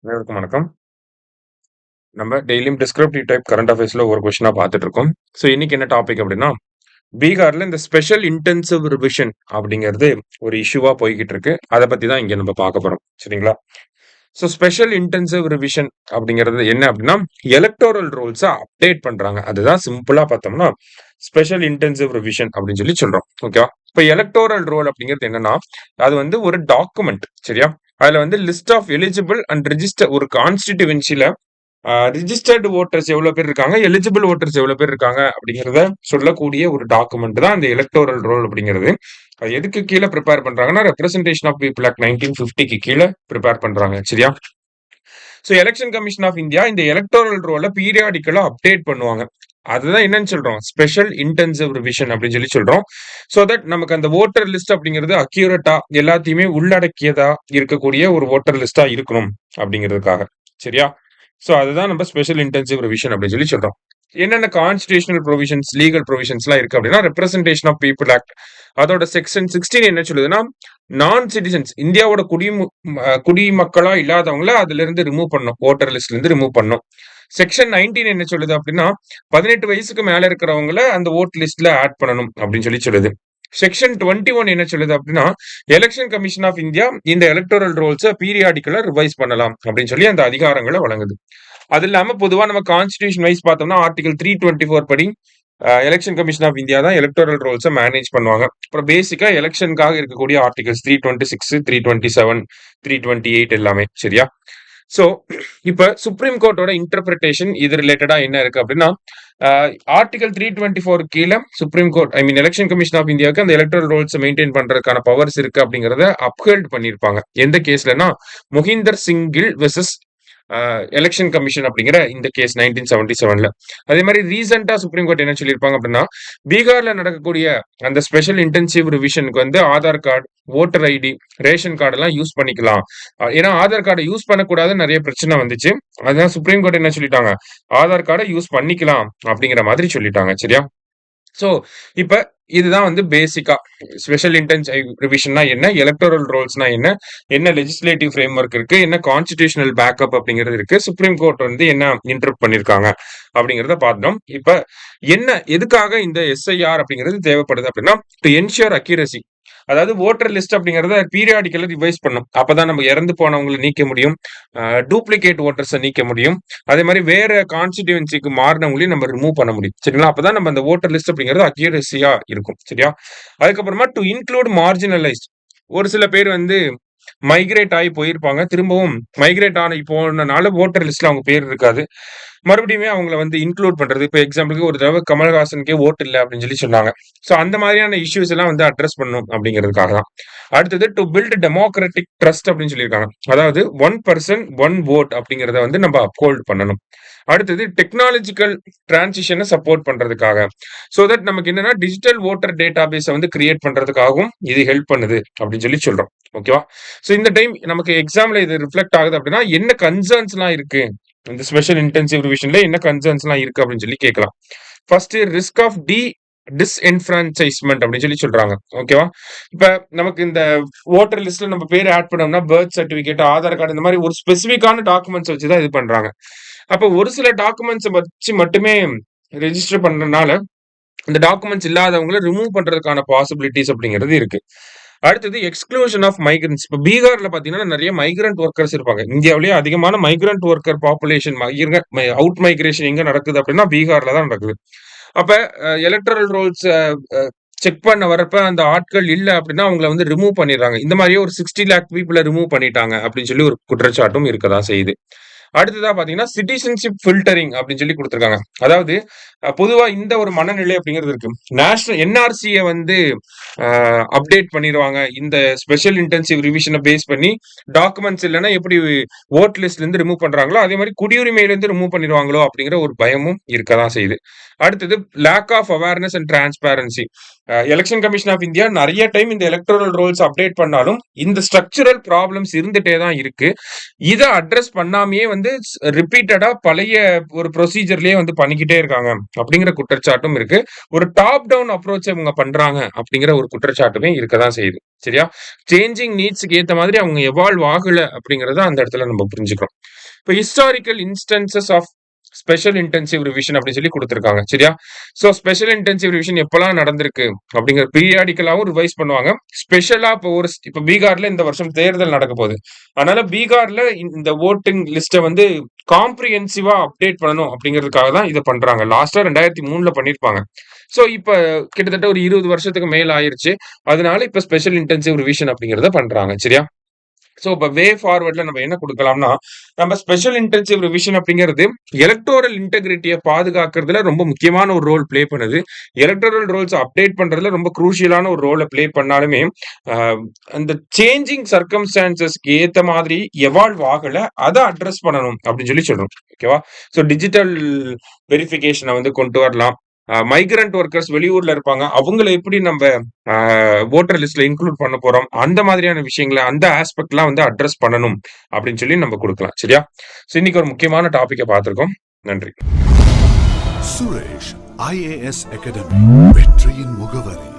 அனைவருக்கும் வணக்கம். நம்ம டெய்லியும் டிஸ்கிரிப்டிவ் டைப் கரண்ட் அஃபேர்ஸ்ல ஒரு கொஸ்டினா பார்த்துட்டு இருக்கோம். ஸோ இன்னைக்கு என்ன டாபிக் அப்படின்னா, பீகார்ல இந்த ஸ்பெஷல் இன்டென்சிவ் ரிவிஷன் அப்படிங்கிறது ஒரு இஷ்யூவா போய்கிட்டு இருக்கு. அதை பத்தி தான் இங்க நம்ம பார்க்க போறோம். சரிங்களா? ஸோ ஸ்பெஷல் இன்டென்சிவ் ரிவிஷன் அப்படிங்கிறது என்ன அப்படின்னா, எலக்டோரல் ரோல்ஸை அப்டேட் பண்றாங்க. அதுதான் சிம்பிளா பார்த்தோம்னா ஸ்பெஷல் இன்டென்சிவ் ரிவிஷன் அப்படின்னு சொல்றோம். ஓகேவா? இப்போ எலக்டோரல் ரோல் அப்படிங்கிறது என்னன்னா, அது வந்து ஒரு டாக்குமெண்ட். சரியா? அதுல வந்து list of eligible and register ஒரு கான்ஸ்டிடியூவன்சில ரிஜிஸ்டர்டு ஓட்டர்ஸ் எவ்வளவு பேர் இருக்காங்க, எலிஜிபிள் ஓட்டர்ஸ் எவ்வளவு பேர் இருக்காங்க அப்படிங்கிறத சொல்லக்கூடிய ஒரு டாக்குமெண்ட் தான் இந்த எலக்டோரல் ரோல் அப்படிங்கிறது. அது எதுக்கு கீழே ப்ரிப்பேர் பண்றாங்கன்னா, ரெப்ரசன்டேஷன் ஆஃப் பீப்புள் ஆக்ட் 1950க்கு கீழே ப்ரிப்பேர் பண்றாங்க. சரியா? So election commission of India இந்த எலக்டோரல் ரோலை பீரியாடிக்கலா அப்டேட் பண்ணுவாங்க. அதுதான் என்னன்னு சொல்றோம், ஸ்பெஷல் இன்டென்சிவ் ரிவிஷன் அப்படின்னு சொல்றோம். ஸோ தட் நமக்கு அந்த ஓட்டர் லிஸ்ட் அப்படிங்கிறது அக்யூரேட்டா எல்லாத்தையுமே உள்ளடக்கியதா இருக்கக்கூடிய ஒரு ஓட்டர் லிஸ்டா இருக்கணும் அப்படிங்கிறதுக்காக. சரியா? ஸோ அதுதான் நம்ம ஸ்பெஷல் இன்டென்சிவ் ரிவிஷன் அப்படின்னு சொல்றோம். என்னென்ன கான்ஸ்டிடியூஷனல் ப்ரொவிஷன்ஸ், லீகல் ப்ரொவிஷன்ஸ்லாம் இருக்கு அப்படின்னா, ரெப்ரசன்டேஷன் ஆஃப் பீப்புள் ஆக்ட் அதோட செக்ஷன் 16 என்ன சொல்லுதுன்னா, நான் சிட்டிசன்ஸ் இந்தியாவோட குடிமக்களா இல்லாதவங்கள அதுல இருந்து ரிமூவ் பண்ணும், ஓட்டர் லிஸ்ட்ல இருந்து ரிமூவ் பண்ணும். செக்ஷன் 19 என்ன சொல்லுது அப்படின்னா, 18 வயசுக்கு மேல இருக்கிறவங்கள அந்த ஓட் லிஸ்ட்ல ஆட் பண்ணணும் அப்படின்னு சொல்லுது. செக்ஷன் 21 என்ன சொல்லுது அப்படின்னா, எலெக்ஷன் கமிஷன் ஆஃப் இந்தியா இந்த எலக்டோரல் ரோல்ஸை பீரியாடிக்கலா ரிவைஸ் பண்ணலாம் அப்படின்னு சொல்லி அந்த அதிகாரங்களை வழங்குது. அது இல்லாம பொதுவா நம்ம கான்ஸ்டிடியூஷன் வைஸ் பார்த்தோம்னா ஆர்டிகல் 324 படி எலெக்ஷன் கமிஷன் ஆஃப் இந்தியா தான் எலக்டோரல் ரோல்ஸை மேனேஜ் பண்ணுவாங்க. அப்புறம் பேசிக்கா எலெக்ஷனுக்காக இருக்கக்கூடிய ஆர்டிகல்ஸ் 326, 327, 328 எல்லாமே. சரியா? சோ இப்ப சுப்ரீம் கோர்ட்டோட இன்டர்பிரிட்டேஷன் இது ரிலேட்டடா என்ன இருக்கு அப்படின்னா, ஆர்டிகல் 324 கீழே Supreme Court Election commission of இந்தியாவுக்கு அந்த எலக்ட்ரல் ரோல்ஸ் மெயின்டைன் பண்றதுக்கான பவர்ஸ் இருக்கு அப்படிங்கறத அப்ஹெல்ட் பண்ணிருப்பாங்க. எந்த கேஸ்லனா, Mohinder Singh Gill versus Election Commission அப்படிங்கிற இந்த கேஸ் 1977ல. அதே மாதிரி ரீசெண்டா சுப்ரீம் கோர்ட் என்ன சொல்லியிருப்பாங்க அப்படின்னா, பீகார்ல நடக்கக்கூடிய அந்த ஸ்பெஷல் இன்டென்சிவ் ரிவிஷனுக்கு வந்து Aadhaar card, voter ID, ration card எல்லாம் யூஸ் பண்ணிக்கலாம். ஏன்னா ஆதார் கார்டை யூஸ் பண்ணக்கூடாதுன்னு நிறைய பிரச்சனை வந்துச்சு. அதான் சுப்ரீம் கோர்ட் என்ன சொல்லிட்டாங்க, ஆதார் கார்டை யூஸ் பண்ணிக்கலாம் அப்படிங்கிற மாதிரி சொல்லிட்டாங்க. சரியா? சோ இப்ப இதுதான் வந்து பேசிக்கா ஸ்பெஷல் இன்டென்சிவ் ரிவிஷன்னா என்ன, எலக்டோரல் ரோல்ஸ்னா என்ன, என்ன லெஜிஸ்லேட்டிவ் ஃப்ரேம் ஒர்க் இருக்கு, என்ன கான்ஸ்டிடியூஷனல் பேக்கப் அப்படிங்கிறது இருக்கு, சுப்ரீம் கோர்ட் வந்து என்ன இன்டர்ப்ட் பண்ணிருக்காங்க அப்படிங்கறத பார்த்தோம். இப்ப என்ன எதுக்காக இந்த எஸ்ஐஆர் அப்படிங்கிறது தேவைப்படுது அப்படின்னா, டு என்ஷூர் அக்யூரசி. அதாவது ஓட்டர் லிஸ்ட் அப்படிங்கறத பீரியாடிக்கலா ரிவைஸ் பண்ணும். அப்பதான் நம்ம இறந்து போனவங்களை நீக்க முடியும், டூப்ளிகேட் ஓட்டர்ஸை நீக்க முடியும். அதே மாதிரி வேற கான்ஸ்டிடியூன்சிக்கு மாறினவங்களையும் நம்ம ரிமூவ் பண்ண முடியும். சரிங்களா? அப்பதான் நம்ம அந்த ஓட்டர் லிஸ்ட் அப்படிங்கிறது அக்யூரசியா இருக்கும். சரியா? அதுக்கப்புறமா டு இன்க்ளூட் மார்ஜினலைஸ்ட். ஒரு சில பேர் வந்து மைக்ரேட் ஆகி போயிருப்பாங்க. திரும்பவும் மைக்ரேட் ஆகி போனனால ஓட்டர் லிஸ்ட்ல அவங்க பேர் இருக்காது. மறுபடியுமே அவங்கள வந்து இன்க்ளூட் பண்றது. இப்ப எக்ஸாம்பிளுக்கு ஒரு தடவை கமல்ஹாசனுக்கே ஓட்டு இல்ல அப்படின்னு சொன்னாங்க. சோ அந்த மாதிரியான இஷ்யூஸ் எல்லாம் வந்து அட்ரஸ் பண்ணணும் அப்படிங்கிறதுக்காக தான். அடுத்தது டு பில்ட் டெமோக்ராட்டிக் ட்ரஸ்ட் அப்படின்னு சொல்லியிருக்காங்க. அதாவது 1 பர்சன் 1 வோட் அப்படிங்கறத வந்து நம்ம அப்ஹோல்ட் பண்ணணும். அடுத்தது டெக்னாலஜிக்கல் டிரான்சிஷனை சப்போர்ட் பண்றதுக்காக. சோ தட் நமக்கு என்னன்னா டிஜிட்டல் ஓட்டர் டேட்டா பேஸை வந்து கிரியேட் பண்றதுக்காகவும் இது ஹெல்ப் பண்ணுது அப்படின்னு சொல்றோம். ஓகேவா? சோ இந்த டைம் நமக்கு எக்ஸாம்ல இது ரிஃப்ளெக்ட் ஆகுது அப்படின்னா, என்ன கன்சர்ன்ஸ் எல்லாம் இருக்கு இந்த ஸ்பெஷல் இன்டென்சிவ் ரிவிஷன்ல, என்ன கன்சர்ன்ஸ் எல்லாம் இருக்கு அப்படின்னு கேட்கலாம். ஃபர்ஸ்ட் ரிஸ்க் ஆஃப் டிஸ்என்ஃபிரான்சைஸ்மெண்ட் அப்படின்னு சொல்றாங்க. ஓகேவா? இப்ப நமக்கு இந்த ஓட்டர் லிஸ்ட்ல நம்ம பேர் ஆட் பண்ணோம்னா பர்த் சர்டிபிகேட், ஆதார் கார்டு இந்த மாதிரி ஒரு ஸ்பெசிபிக்கான டாக்குமெண்ட்ஸ் வச்சுதான் இது பண்றாங்க. அப்ப ஒரு சில டாக்குமெண்ட்ஸ் வச்சு மட்டுமே ரெஜிஸ்டர் பண்றதுனால இந்த டாக்குமெண்ட்ஸ் இல்லாதவங்களை ரிமூவ் பண்றதுக்கான பாசிபிலிட்டிஸ் அப்படிங்கிறது இருக்கு. அடுத்தது எக்ஸ்க்ளூஷன் ஆஃப் மைக்ரன்ஸ். இப்ப பீகார்ல பாத்தீங்கன்னா நிறைய மைக்ரண்ட் ஒர்க்கர்ஸ் இருப்பாங்க. இந்தியாவிலேயே அதிகமான migrant worker population, out migration எங்க நடக்குது அப்படின்னா பீகார்ல தான் நடக்குது. அப்ப எலக்ட்ரல் ரோல்ஸ் செக் பண்ண வரப்ப அந்த ஆட்கள் இல்ல அப்படின்னா அவங்கள வந்து ரிமூவ் பண்ணிடுறாங்க. இந்த மாதிரியே ஒரு 60 லேக் பீப்புளை ரிமூவ் பண்ணிட்டாங்க அப்படின்னு சொல்லி ஒரு குற்றச்சாட்டும் இருக்கதான் செய்யுது. அடுத்ததா பாத்தீங்கன்னா சிட்டிசன்ஷிப் ஃபில்டரிங் அப்படின்னு சொல்லி கொடுத்திருக்காங்க. அதாவது பொதுவா இந்த ஒரு மனநிலை அப்படிங்கிறது இருக்கு. நேஷனல் என்ஆர்சியை வந்து அப்டேட் பண்ணிடுவாங்க. இந்த ஸ்பெஷல் இன்டென்சிவ் ரிவிஷனை பேஸ் பண்ணி டாக்குமெண்ட்ஸ் இல்லைன்னா எப்படி ஓட் லிஸ்ட்ல இருந்து ரிமூவ் பண்றாங்களோ அதே மாதிரி குடியுரிமையில இருந்து ரிமூவ் பண்ணிடுவாங்களோ அப்படிங்கிற ஒரு பயமும் இருக்கதான் செய்யுது. அடுத்தது lack of awareness and transparency. Election commission of India நிறைய டைம் இந்த எலக்டோரல் ரோல்ஸ் அப்டேட் பண்ணாலும் இந்த ஸ்ட்ரக்சரல் ப்ராப்ளம்ஸ் இருந்துட்டே தான் இருக்கு. இதை அட்ரஸ் பண்ணாமையே வந்து ரிப்பீட்டடா பழைய ஒரு ப்ரொசீஜர்லயே வந்து பண்ணிக்கிட்டே இருக்காங்க அப்படிங்கிற குற்றச்சாட்டும் இருக்கு. ஒரு டாப் டவுன் அப்ரோச் இவங்க பண்றாங்க அப்படிங்கிற ஒரு குற்றச்சாட்டுமே இருக்கதான் செய்யுது. சரியா? சேஞ்சிங் நீட்ஸ்க்கு ஏத்த மாதிரி அவங்க எவால்வ் ஆகல அப்படிங்கறத அந்த இடத்துல நம்ம புரிஞ்சுக்கிறோம். இப்போ historical instances of special intensive revision அப்படின்னு சொல்லி கொடுத்துருக்காங்க. சரியா? சோ ஸ்பெஷல் இன்டென்சிவ் ரிவிஷன் எப்பெல்லாம் நடந்திருக்கு அப்படிங்கிற பீரியாடிக்கலாவும் ரிவைஸ் பண்ணுவாங்க. ஸ்பெஷலா இப்போ பீகார்ல இந்த வருஷம் தேர்தல் நடக்க போகுது. அதனால பீகார்ல இந்த ஓட்டிங் லிஸ்ட்டை வந்து காம்ப்ரிஹென்சிவா அப்டேட் பண்ணணும் அப்படிங்கிறதுக்காக தான் இதை பண்றாங்க. லாஸ்டா 2003 பண்ணிருப்பாங்க. சோ இப்ப கிட்டத்தட்ட ஒரு 20 வருஷத்துக்கு மேல ஆயிருச்சு. அதனால இப்ப ஸ்பெஷல் இன்டென்சிவ் ரிவிஷன் அப்படிங்கறத பண்றாங்க. சரியா? சோ இப்ப வே ஃபார்வர்ட்ல நம்ம என்ன கொடுக்கலாம்னா, நம்ம ஸ்பெஷல் இன்டென்சிவ் ரிவிஷன் அப்படிங்கிறது எலக்டோரல் இன்டெகிரிட்டியை பாதுகாக்கிறதுல ரொம்ப முக்கியமான ஒரு ரோல் பிளே பண்ணுது. எலக்டோரல் ரோல்ஸ் அப்டேட் பண்றதுல ரொம்ப குரூஷியலான ஒரு ரோலை பிளே பண்ணாலுமே அந்த சேஞ்சிங் சர்க்கம்ஸ்டான்சஸ்க்கு ஏத்த மாதிரி எவால்வ் ஆகல, அதை அட்ரஸ் பண்ணணும் அப்படின்னு சொல்லி சொல்றோம். ஓகேவா? சோ டிஜிட்டல் வெரிஃபிகேஷனை வந்து கொண்டு வரலாம். மைக்ரண்ட் ஒர்க்கர்ஸ் வெளியூர்ல இருப்பாங்க, அவங்கள எப்படி நம்ம ஓட்டர் லிஸ்ட்ல இன்க்ளூட் பண்ண போறோம், அந்த மாதிரியான விஷயங்களை அந்த ஆஸ்பெக்ட்லாம் வந்து அட்ரஸ் பண்ணணும் அப்படின்னு சொல்லி நம்ம கொடுக்கலாம். சரியா? சோ இன்னைக்கு ஒரு முக்கியமான டாபிக்கை பார்த்திருக்கோம். நன்றி. சுரேஷ் IAS அகாடமி, வெற்றியின் முகவரி.